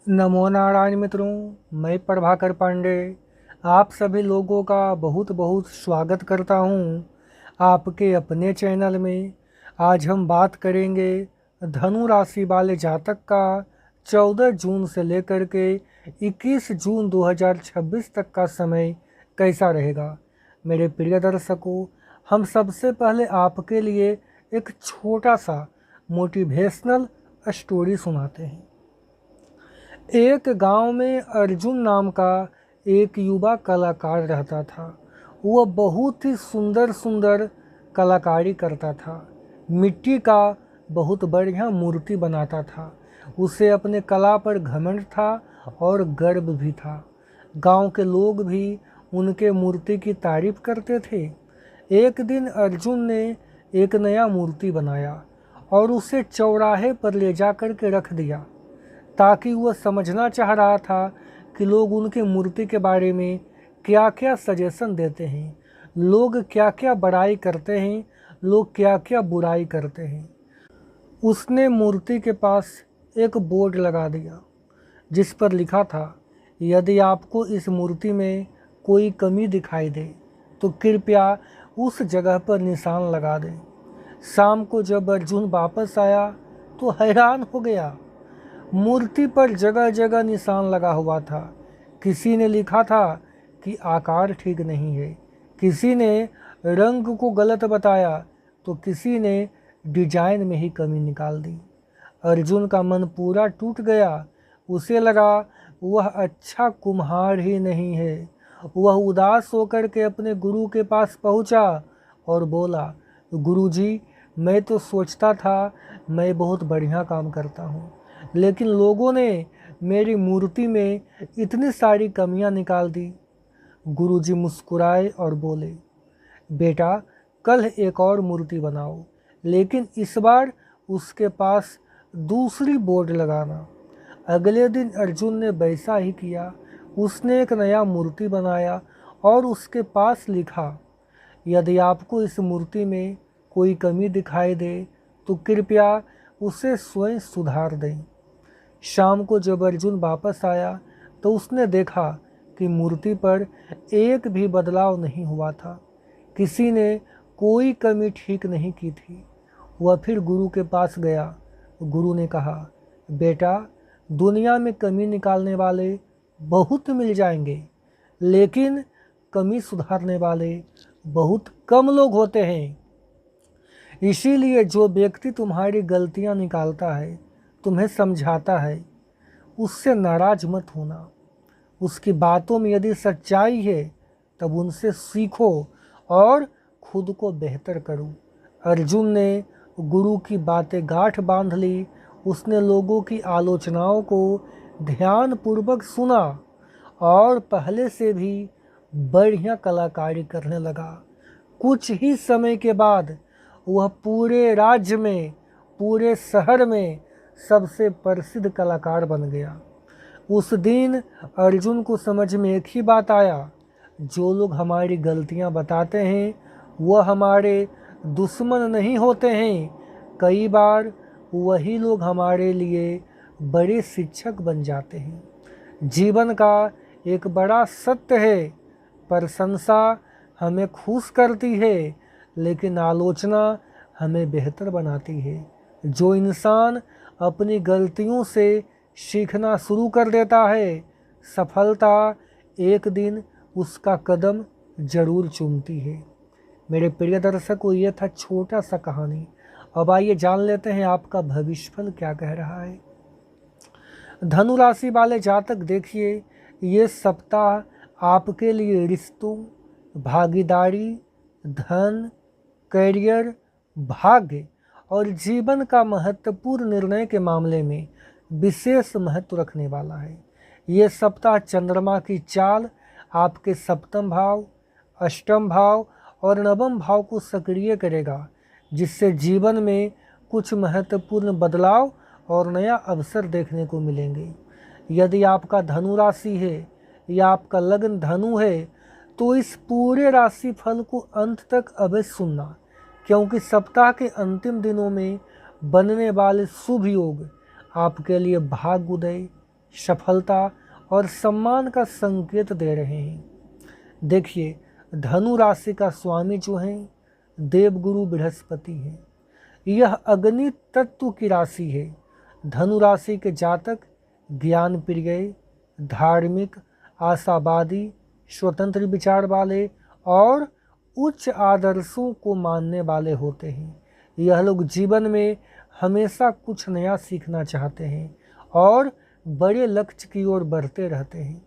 नमो नारायण मित्रों। मैं प्रभाकर पांडे आप सभी लोगों का बहुत बहुत स्वागत करता हूं आपके अपने चैनल में। आज हम बात करेंगे धनु राशि वाले जातक का 14 जून से लेकर के 21 जून 2026 तक का समय कैसा रहेगा। मेरे प्रिय दर्शकों, हम सबसे पहले आपके लिए एक छोटा सा मोटिवेशनल स्टोरी सुनाते हैं। एक गांव में अर्जुन नाम का एक युवा कलाकार रहता था। वह बहुत ही सुंदर सुंदर कलाकारी करता था। मिट्टी का बहुत बढ़िया मूर्ति बनाता था। उसे अपने कला पर घमंड था और गर्व भी था। गांव के लोग भी उनके मूर्ति की तारीफ करते थे। एक दिन अर्जुन ने एक नया मूर्ति बनाया और उसे चौराहे पर ले जाकर के रख दिया, ताकि वह समझना चाह रहा था कि लोग उनकी मूर्ति के बारे में क्या क्या सजेशन देते हैं, लोग क्या क्या बड़ाई करते हैं, लोग क्या क्या बुराई करते हैं। उसने मूर्ति के पास एक बोर्ड लगा दिया जिस पर लिखा था, यदि आपको इस मूर्ति में कोई कमी दिखाई दे तो कृपया उस जगह पर निशान लगा दें। शाम को जब अर्जुन वापस आया तो हैरान हो गया। मूर्ति पर जगह जगह निशान लगा हुआ था। किसी ने लिखा था कि आकार ठीक नहीं है, किसी ने रंग को गलत बताया, तो किसी ने डिजाइन में ही कमी निकाल दी। अर्जुन का मन पूरा टूट गया। उसे लगा वह अच्छा कुम्हार ही नहीं है। वह उदास होकर के अपने गुरु के पास पहुंचा और बोला, गुरुजी, मैं तो सोचता था मैं बहुत बढ़िया काम करता हूँ, लेकिन लोगों ने मेरी मूर्ति में इतनी सारी कमियां निकाल दी। गुरुजी मुस्कुराए और बोले, बेटा, कल एक और मूर्ति बनाओ, लेकिन इस बार उसके पास दूसरी बोर्ड लगाना। अगले दिन अर्जुन ने वैसा ही किया। उसने एक नया मूर्ति बनाया और उसके पास लिखा, यदि आपको इस मूर्ति में कोई कमी दिखाई दे तो कृपया उसे स्वयं सुधार दें। शाम को जब अर्जुन वापस आया तो उसने देखा कि मूर्ति पर एक भी बदलाव नहीं हुआ था। किसी ने कोई कमी ठीक नहीं की थी। वह फिर गुरु के पास गया। गुरु ने कहा, बेटा, दुनिया में कमी निकालने वाले बहुत मिल जाएंगे, लेकिन कमी सुधारने वाले बहुत कम लोग होते हैं। इसीलिए जो व्यक्ति तुम्हारी गलतियां निकालता है, तुम्हें समझाता है, उससे नाराज मत होना। उसकी बातों में यदि सच्चाई है तब उनसे सीखो और खुद को बेहतर करो। अर्जुन ने गुरु की बातें गांठ बांध ली। उसने लोगों की आलोचनाओं को ध्यानपूर्वक सुना और पहले से भी बढ़िया कलाकारी करने लगा। कुछ ही समय के बाद वह पूरे राज्य में, पूरे शहर में सबसे प्रसिद्ध कलाकार बन गया। उस दिन अर्जुन को समझ में एक ही बात आया, जो लोग हमारी गलतियां बताते हैं वह हमारे दुश्मन नहीं होते हैं। कई बार वही लोग हमारे लिए बड़े शिक्षक बन जाते हैं। जीवन का एक बड़ा सत्य है, प्रशंसा हमें खुश करती है, लेकिन आलोचना हमें बेहतर बनाती है। जो इंसान अपनी गलतियों से सीखना शुरू कर देता है, सफलता एक दिन उसका कदम जरूर चूमती है। मेरे प्रिय दर्शकों, ये था छोटा सा कहानी। अब आइए जान लेते हैं आपका भविष्यफल क्या कह रहा है। धनु राशि वाले जातक, देखिए, ये सप्ताह आपके लिए रिश्तों, भागीदारी, धन, करियर, भाग्य और जीवन का महत्वपूर्ण निर्णय के मामले में विशेष महत्व रखने वाला है। ये सप्ताह चंद्रमा की चाल आपके सप्तम भाव, अष्टम भाव और नवम भाव को सक्रिय करेगा, जिससे जीवन में कुछ महत्वपूर्ण बदलाव और नया अवसर देखने को मिलेंगे। यदि आपका धनु राशि है या आपका लग्न धनु है, तो इस पूरे राशि फल को अंत तक अवश्य सुनना, क्योंकि सप्ताह के अंतिम दिनों में बनने वाले शुभ योग आपके लिए भाग्योदय, सफलता और सम्मान का संकेत दे रहे हैं। देखिए, धनु राशि का स्वामी जो है देवगुरु बृहस्पति है। यह अग्नि तत्व की राशि है। धनु राशि के जातक ज्ञान प्रिय, धार्मिक, आशावादी, स्वतंत्र विचार वाले और उच्च आदर्शों को मानने वाले होते हैं। यह लोग जीवन में हमेशा कुछ नया सीखना चाहते हैं और बड़े लक्ष्य की ओर बढ़ते रहते हैं।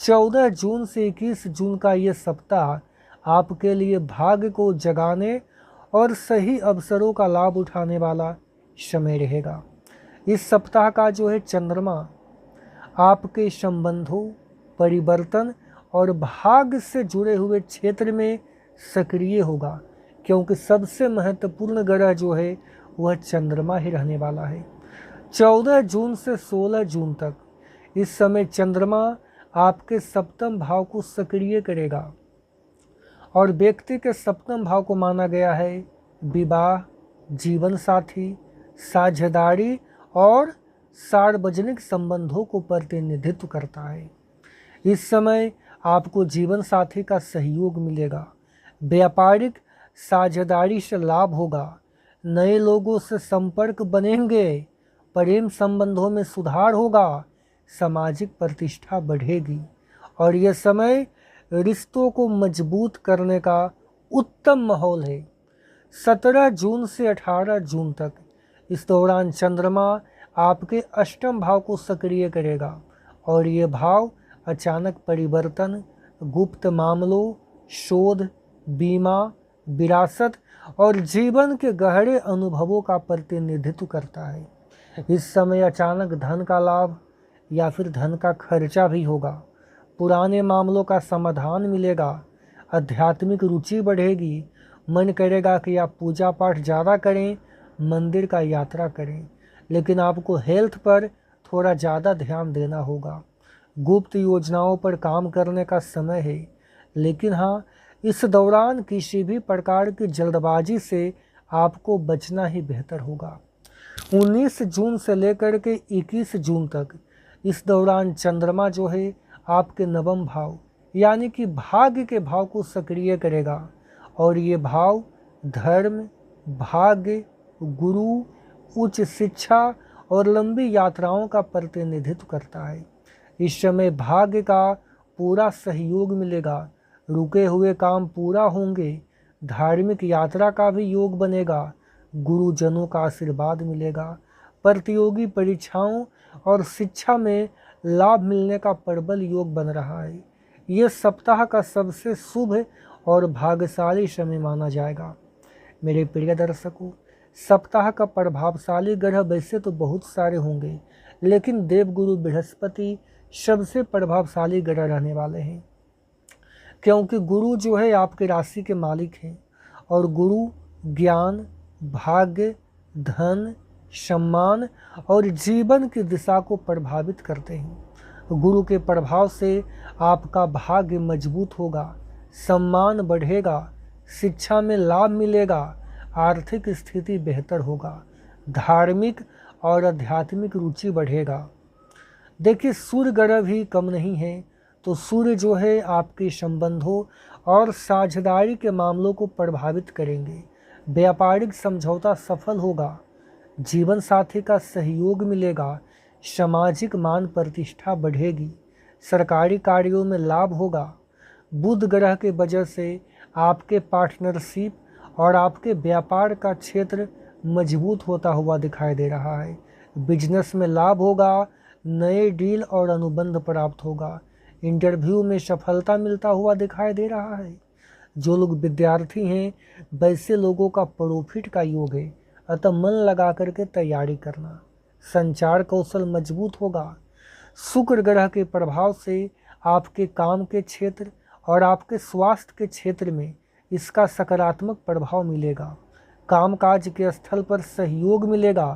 14 जून से 21 जून का ये सप्ताह आपके लिए भाग्य को जगाने और सही अवसरों का लाभ उठाने वाला समय रहेगा। इस सप्ताह का जो है चंद्रमा आपके संबंधों, परिवर्तन और भाग्य से जुड़े हुए क्षेत्र में सक्रिय होगा, क्योंकि सबसे महत्वपूर्ण ग्रह जो है वह चंद्रमा ही रहने वाला है। 14 जून से 16 जून तक इस समय चंद्रमा आपके सप्तम भाव को सक्रिय करेगा और व्यक्ति के सप्तम भाव को माना गया है विवाह, जीवन साथी, साझेदारी और सार्वजनिक संबंधों को प्रतिनिधित्व करता है। इस समय आपको जीवन साथी का सहयोग मिलेगा, व्यापारिक साझेदारी से लाभ होगा, नए लोगों से संपर्क बनेंगे, प्रेम संबंधों में सुधार होगा, सामाजिक प्रतिष्ठा बढ़ेगी और यह समय रिश्तों को मजबूत करने का उत्तम माहौल है। 17 जून से 18 जून तक इस दौरान चंद्रमा आपके अष्टम भाव को सक्रिय करेगा और ये भाव अचानक परिवर्तन, गुप्त मामलों, शोध, बीमा, विरासत और जीवन के गहरे अनुभवों का प्रतिनिधित्व करता है। इस समय अचानक धन का लाभ या फिर धन का खर्चा भी होगा, पुराने मामलों का समाधान मिलेगा, आध्यात्मिक रुचि बढ़ेगी, मन करेगा कि आप पूजा पाठ ज़्यादा करें, मंदिर का यात्रा करें, लेकिन आपको हेल्थ पर थोड़ा ज़्यादा ध्यान देना होगा। गुप्त योजनाओं पर काम करने का समय है, लेकिन हाँ, इस दौरान किसी भी प्रकार की जल्दबाजी से आपको बचना ही बेहतर होगा। 19 जून से लेकर के 21 जून तक इस दौरान चंद्रमा जो है आपके नवम भाव यानी कि भाग्य के भाव को सक्रिय करेगा और ये भाव धर्म, भाग्य, गुरु, उच्च शिक्षा और लंबी यात्राओं का प्रतिनिधित्व करता है। इस समय भाग्य का पूरा सहयोग मिलेगा, रुके हुए काम पूरा होंगे, धार्मिक यात्रा का भी योग बनेगा, गुरुजनों का आशीर्वाद मिलेगा, प्रतियोगी परीक्षाओं और शिक्षा में लाभ मिलने का प्रबल योग बन रहा है। ये सप्ताह का सबसे शुभ और भाग्यशाली समय माना जाएगा। मेरे प्रिय दर्शकों, सप्ताह का प्रभावशाली ग्रह वैसे तो बहुत सारे होंगे, लेकिन देवगुरु बृहस्पति सबसे प्रभावशाली ग्रह रहने वाले हैं, क्योंकि गुरु जो है आपके राशि के मालिक हैं और गुरु ज्ञान, भाग्य, धन, सम्मान और जीवन की दिशा को प्रभावित करते हैं। गुरु के प्रभाव से आपका भाग्य मजबूत होगा, सम्मान बढ़ेगा, शिक्षा में लाभ मिलेगा, आर्थिक स्थिति बेहतर होगा, धार्मिक और आध्यात्मिक रुचि बढ़ेगा। देखिए, सूर्य ग्रह भी कम नहीं है, तो सूर्य जो है आपके संबंधों और साझेदारी के मामलों को प्रभावित करेंगे, व्यापारिक समझौता सफल होगा, जीवन साथी का सहयोग मिलेगा, सामाजिक मान प्रतिष्ठा बढ़ेगी, सरकारी कार्यों में लाभ होगा। बुध ग्रह के वजह से आपके पार्टनरशिप और आपके व्यापार का क्षेत्र मजबूत होता हुआ दिखाई दे रहा है। बिजनेस में लाभ होगा, नए डील और अनुबंध प्राप्त होगा, इंटरव्यू में सफलता मिलता हुआ दिखाई दे रहा है। जो लोग विद्यार्थी हैं वैसे लोगों का प्रॉफिट का योग है, अतः मन लगा करके तैयारी करना। संचार कौशल मजबूत होगा। शुक्र ग्रह के प्रभाव से आपके काम के क्षेत्र और आपके स्वास्थ्य के क्षेत्र में इसका सकारात्मक प्रभाव मिलेगा। कामकाज के स्थल पर सहयोग मिलेगा,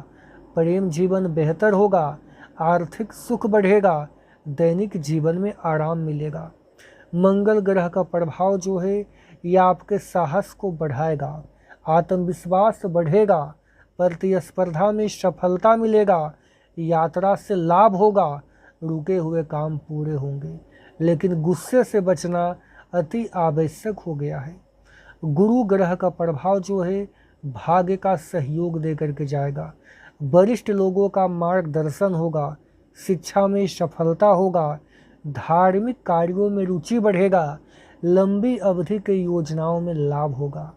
प्रेम जीवन बेहतर होगा, आर्थिक सुख बढ़ेगा, दैनिक जीवन में आराम मिलेगा। मंगल ग्रह का प्रभाव जो है यह आपके साहस को बढ़ाएगा, आत्मविश्वास बढ़ेगा, प्रतिस्पर्धा में सफलता मिलेगा, यात्रा से लाभ होगा, रुके हुए काम पूरे होंगे। लेकिन गुस्से से बचना अति आवश्यक हो गया है। गुरु ग्रह का प्रभाव जो है भाग्य का सहयोग दे करके जाएगा। वरिष्ठ लोगों का मार्गदर्शन होगा, शिक्षा में सफलता होगा, धार्मिक कार्यों में रुचि बढ़ेगा, लंबी अवधि की योजनाओं में लाभ होगा।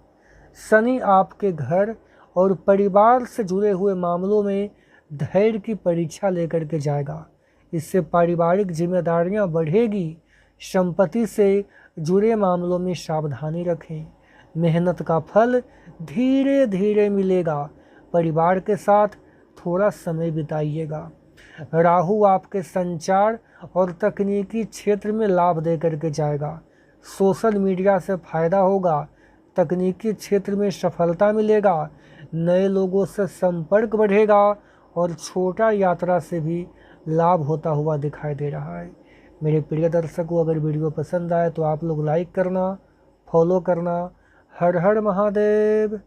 शनि आपके घर और परिवार से जुड़े हुए मामलों में धैर्य की परीक्षा लेकर के जाएगा। इससे पारिवारिक जिम्मेदारियां बढ़ेगी। संपत्ति से जुड़े मामलों में सावधानी रखें। मेहनत का फल धीरे धीरे मिलेगा। परिवार के साथ थोड़ा समय बिताइएगा। राहु आपके संचार और तकनीकी क्षेत्र में लाभ दे करके जाएगा। सोशल मीडिया से फायदा होगा, तकनीकी क्षेत्र में सफलता मिलेगा, नए लोगों से संपर्क बढ़ेगा और छोटा यात्रा से भी लाभ होता हुआ दिखाई दे रहा है। मेरे प्रिय दर्शकों, अगर वीडियो पसंद आए तो आप लोग लाइक करना, फॉलो करना। हर हर महादेव।